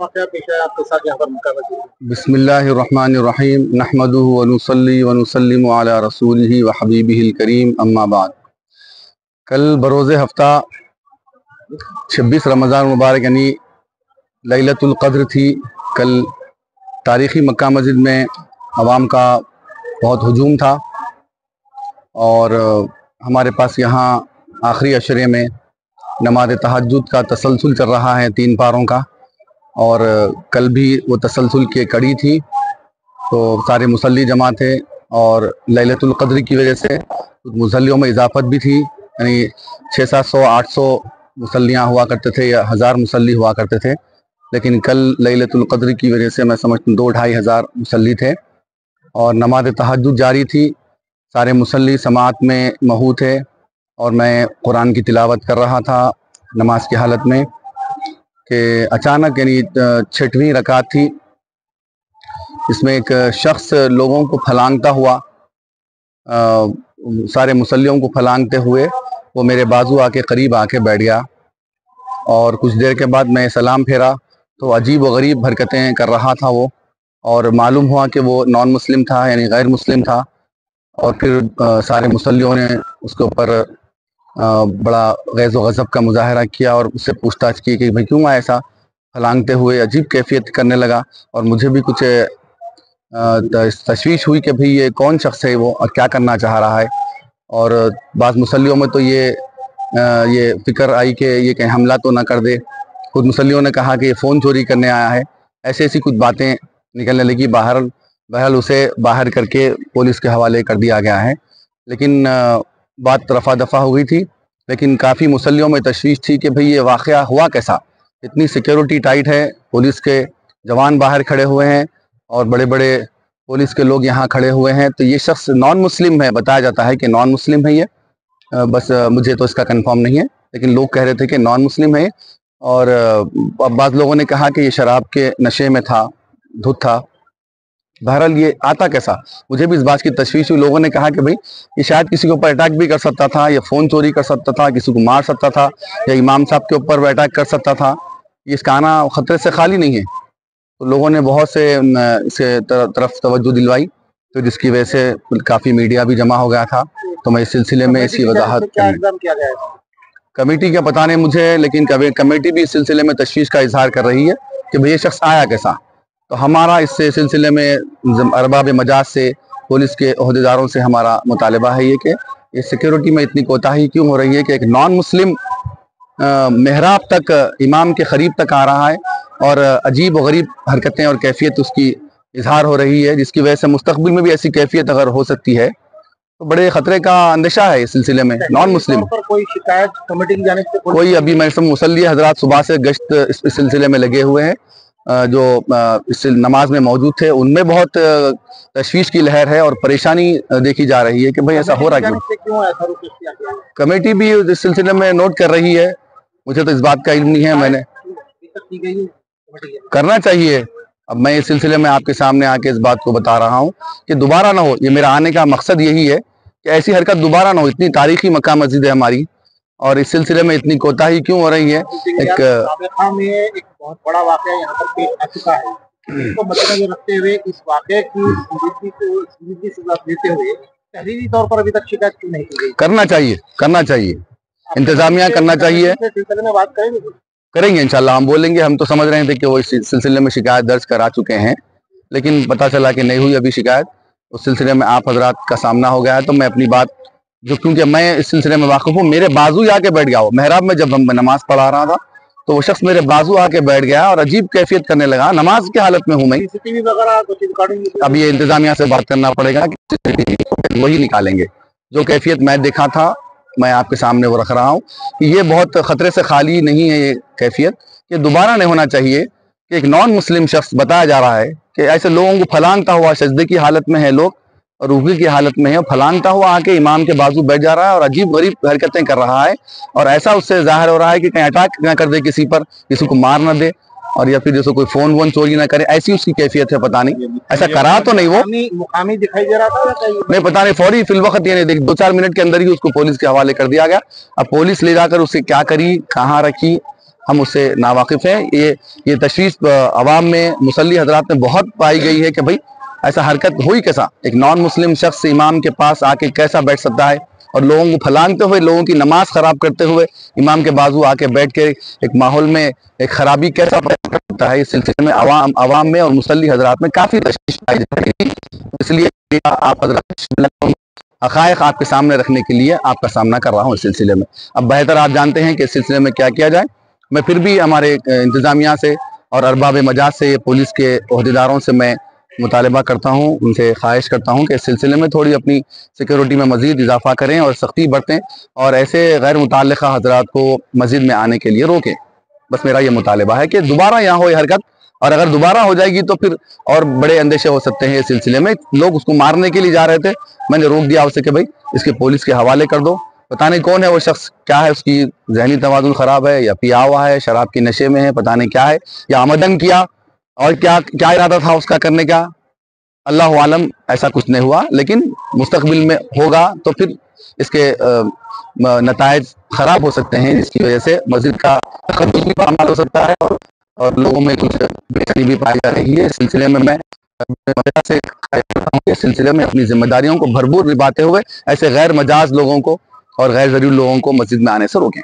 वाक़या पेश आया आपके साथ यहाँ पर मक्का मस्जिद में? बिस्मिल्लाहिर्रहमानिर्रहीम नहमदुहु व नुसल्ली व नुसल्लिमु अला रसूलिही व हबीबिहिल करीम अम्मा बाद। कल बरोज़े हफ्ता 26 रमज़ान मुबारक यानी लैलतुल क़द्र थी। कल तारीख़ी मक्का मस्जिद में अवाम का बहुत हुजूम था और हमारे पास यहाँ आखिरी अशरे में नमाज तहज्जुद का तसलसल चल रहा है 3 पारों का, और कल भी वो तसलसल की कड़ी थी। तो सारे मुसल्ली जमा थे और लैलतुल क़द्र की वजह से मुसल्लियों में इजाफत भी थी, यानी 600-700-800 मुसल्लियाँ हुआ करते थे या 1000 मुसल्ली हुआ करते थे। लेकिन कल लैलतुल क़द्र की वजह से मैं समझता हूँ 2-2.5 हज़ार मुसल्ली थे और नमाज तहज्जुद जारी थी। सारे मुसल्ली समात में महू थे और मैं कुरान की तिलावत कर रहा था नमाज की हालत में कि अचानक यानी 6वीं रकात थी, इसमें एक शख्स लोगों को फलांगता हुआ सारे मुसल्लियों को फलांगते हुए वो मेरे बाजू आके करीब आके बैठ गया और कुछ देर के बाद मैं सलाम फेरा तो अजीब व गरीब हरकतें कर रहा था वो, और मालूम हुआ कि वो नॉन मुस्लिम था यानी गैर मुस्लिम था। और फिर सारे मुसल्लियों ने उसके ऊपर बड़ा गैज़ व गज़ब का मुजाहरा किया और उससे पूछताछ की कि भाई क्यों ऐसा फलांगते हुए अजीब कैफियत करने लगा। और मुझे भी कुछ तशवीश हुई कि भाई ये कौन शख्स है वो और क्या करना चाह रहा है। और बाज़ मुसल्लियों में तो ये फ़िक्र आई कि ये कहीं हमला तो ना कर दे। खुद मुसल्लियों ने कहा कि ये फ़ोन चोरी करने आया है। ऐसी ऐसी कुछ बातें निकलने लगी। बहरहाल उसे बाहर करके पुलिस के हवाले कर दिया गया है। लेकिन बात रफ़ा दफ़ा हो गई थी, लेकिन काफ़ी मुसल्लियों में तशवीश थी कि भाई ये वाक़या हुआ कैसा। इतनी सिक्योरिटी टाइट है, पुलिस के जवान बाहर खड़े हुए हैं और बड़े बड़े पुलिस के लोग यहाँ खड़े हुए हैं। तो ये शख्स नॉन मुस्लिम है, बताया जाता है कि नॉन मुस्लिम है ये, बस मुझे तो इसका कंफर्म नहीं है, लेकिन लोग कह रहे थे कि नॉन मुस्लिम है। और बाज़ लोगों ने कहा कि ये शराब के नशे में था, धुत था। बहरहाल ये आता कैसा, मुझे भी इस बात की तशवीश हुई। लोगों ने कहा कि भाई ये शायद किसी के ऊपर अटैक भी कर सकता था, या फ़ोन चोरी कर सकता था, किसी को मार सकता था, या इमाम साहब के ऊपर अटैक कर सकता था। इसका आना ख़तरे से खाली नहीं है। तो लोगों ने बहुत से इसे तरफ तवज्जो दिलवाई, तो जिसकी वजह से काफ़ी मीडिया भी जमा हो गया था। तो मैं इस सिलसिले में इसकी वजाहत कमेटी का पता नहीं मुझे, लेकिन कमेटी भी इस सिलसिले में तशवीश का इजहार कर रही है कि भाई ये शख्स आया कैसा। तो हमारा इस सिलसिले में अरबाब मजाज से, पुलिस के ओहदेदारों से हमारा मुतालबा है ये कि इस सिक्योरिटी में इतनी कोताही क्यों हो रही है कि एक नॉन मुस्लिम मेहराब तक, इमाम के करीब तक आ रहा है और अजीब व गरीब हरकतें और कैफियत उसकी इजहार हो रही है, जिसकी वजह से मुस्तकबिल में भी ऐसी कैफियत अगर हो सकती है तो बड़े खतरे का अंदेशा है इस सिलसिले में। नॉन मुस्लिम पर कोई शिकायत कमेटी की जानिब से कोई अभी मैं सब मुसल्ली हजरात सुबह से गश्त इस सिलसिले में लगे हुए हैं, जो इस नमाज में मौजूद थे उनमें बहुत तशवीश की लहर है और परेशानी देखी जा रही है कि भाई ऐसा हो रहा है क्यों। कमेटी भी इस सिलसिले में नोट कर रही है, मुझे तो इस बात का इल्म नहीं है। मैंने करना चाहिए। अब मैं इस सिलसिले में आपके सामने आके इस बात को बता रहा हूँ कि दोबारा ना हो। ये मेरा आने का मकसद यही है कि ऐसी हरकत दोबारा ना हो। इतनी तारीखी मक्का मस्जिद है हमारी और इस सिलसिले में इतनी कोताही क्यों हो रही है। एक बहुत बड़ा वाकया यहाँ पर पेश आ चुका है, इसको मद्देनजर रखते हुए इस वाकये की संजीदगी से लेते हुए तहरीरी तौर पर अभी तक शिकायत क्यों नहीं की गई? करना चाहिए, इंतजामिया करना चाहिए। करेंगे इंशाल्लाह, हम बोलेंगे। हम तो समझ रहे थे कि वो इस सिलसिले में शिकायत दर्ज करा चुके हैं, लेकिन पता चला कि नहीं हुई अभी शिकायत। उस सिलसिले में आप हजरात का सामना हो गया है, तो मैं अपनी बात जो, क्योंकि मैं इस सिलसिले में वाकिफ हूँ, मेरे बाजू आके बैठ गया। वो मेहराब में जब हम नमाज पढ़ा रहा था तो वो शख्स मेरे बाजू आके बैठ गया और अजीब कैफियत करने लगा। नमाज की हालत में हूँ मैं। अब ये इंतजामिया से बात करना पड़ेगा कि वही निकालेंगे। जो कैफियत मैं देखा था मैं आपके सामने वो रख रहा हूँ कि ये बहुत खतरे से खाली नहीं है। ये कैफियत ये दोबारा नहीं होना चाहिए कि एक नॉन मुस्लिम शख्स, बताया जा रहा है कि ऐसे लोगों को फलांगता हुआ, सजदे की हालत में है लोग और रुकू की हालत में है, फलांगता हुआ आके इमाम के बाजू बैठ जा रहा है और अजीब गरीब हरकतें कर रहा है। और ऐसा उससे जाहिर हो रहा है कि कहीं अटैक ना कर दे किसी पर, किसी को मार ना दे, और या फिर जैसे कोई फोन वोन चोरी ना करे, ऐसी उसकी कैफियत है। पता नहीं ऐसा करा तो नहीं, वो मुकामी दिखाई दे रहा था नहीं, पता नहीं। फौरी फिलवक्त ये नहीं देख, 2-4 मिनट के अंदर ही उसको पुलिस के हवाले कर दिया गया। अब पुलिस ले जाकर उसे क्या करी, कहाँ रखी, हम उससे नावाकिफ हैं। ये तशवीश अवाम में मुसल्ली हजरात में बहुत पाई गई है कि भाई ऐसा हरकत हुई कैसा, एक नॉन मुस्लिम शख्स इमाम के पास आके कैसा बैठ सकता है और लोगों को फलांगते हुए, लोगों की नमाज खराब करते हुए इमाम के बाजू आके बैठ के एक माहौल में एक खराबी कैसा पैदा कर सकता है। इस सिलसिले में अवाम में और मुसल्ली हजरात में काफी तशवीश पाई जा रही है। इसलिए आप हजरात हक़ाइक़ आपके सामने रखने के लिए आपका सामना कर रहा हूँ इस सिलसिले में। अब बेहतर आप जानते हैं कि इस सिलसिले में क्या किया जाए। मैं फिर भी हमारे इंतज़ामिया से और अरबाब मजाज से, पुलिस के ओहदेदारों से मैं मुतालबा करता हूँ, उनसे ख्वाहिश करता हूँ कि इस सिलसिले में थोड़ी अपनी सिक्योरिटी में मज़ीद इजाफा करें और सख्ती बरतें और ऐसे गैर मुतल्लिक़ा हज़रात को मस्जिद में आने के लिए रोकें। बस मेरा ये मुतालबा है कि दोबारा यहाँ हो ये हरकत, और अगर दोबारा हो जाएगी तो फिर और बड़े अंदेशे हो सकते हैं। इस सिलसिले में लोग उसको मारने के लिए जा रहे थे, मैंने रोक दिया उसे कि भाई इसके पुलिस के हवाले कर दो। पता नहीं कौन है वो शख्स, क्या है उसकी जहनी तवाज़ुन ख़राब है या पिया हुआ है, शराब के नशे में है, पता नहीं क्या है, या आमदन किया और क्या क्या इरादा था उसका करने का, अल्लाह आलम। ऐसा कुछ नहीं हुआ, लेकिन मुस्तकबिल में होगा तो फिर इसके नतायज खराब हो सकते हैं, जिसकी वजह से मस्जिद का तकद्दुस भी पामाल हो सकता है और लोगों में कुछ बेचैनी भी पाई जा रही है। इस सिलसिले में मैं से इस सिलसिले में अपनी जिम्मेदारियों को भरपूर निभाते हुए ऐसे गैर मजाज लोगों को और गैर जरूरी लोगों को मस्जिद में आने से रोकें।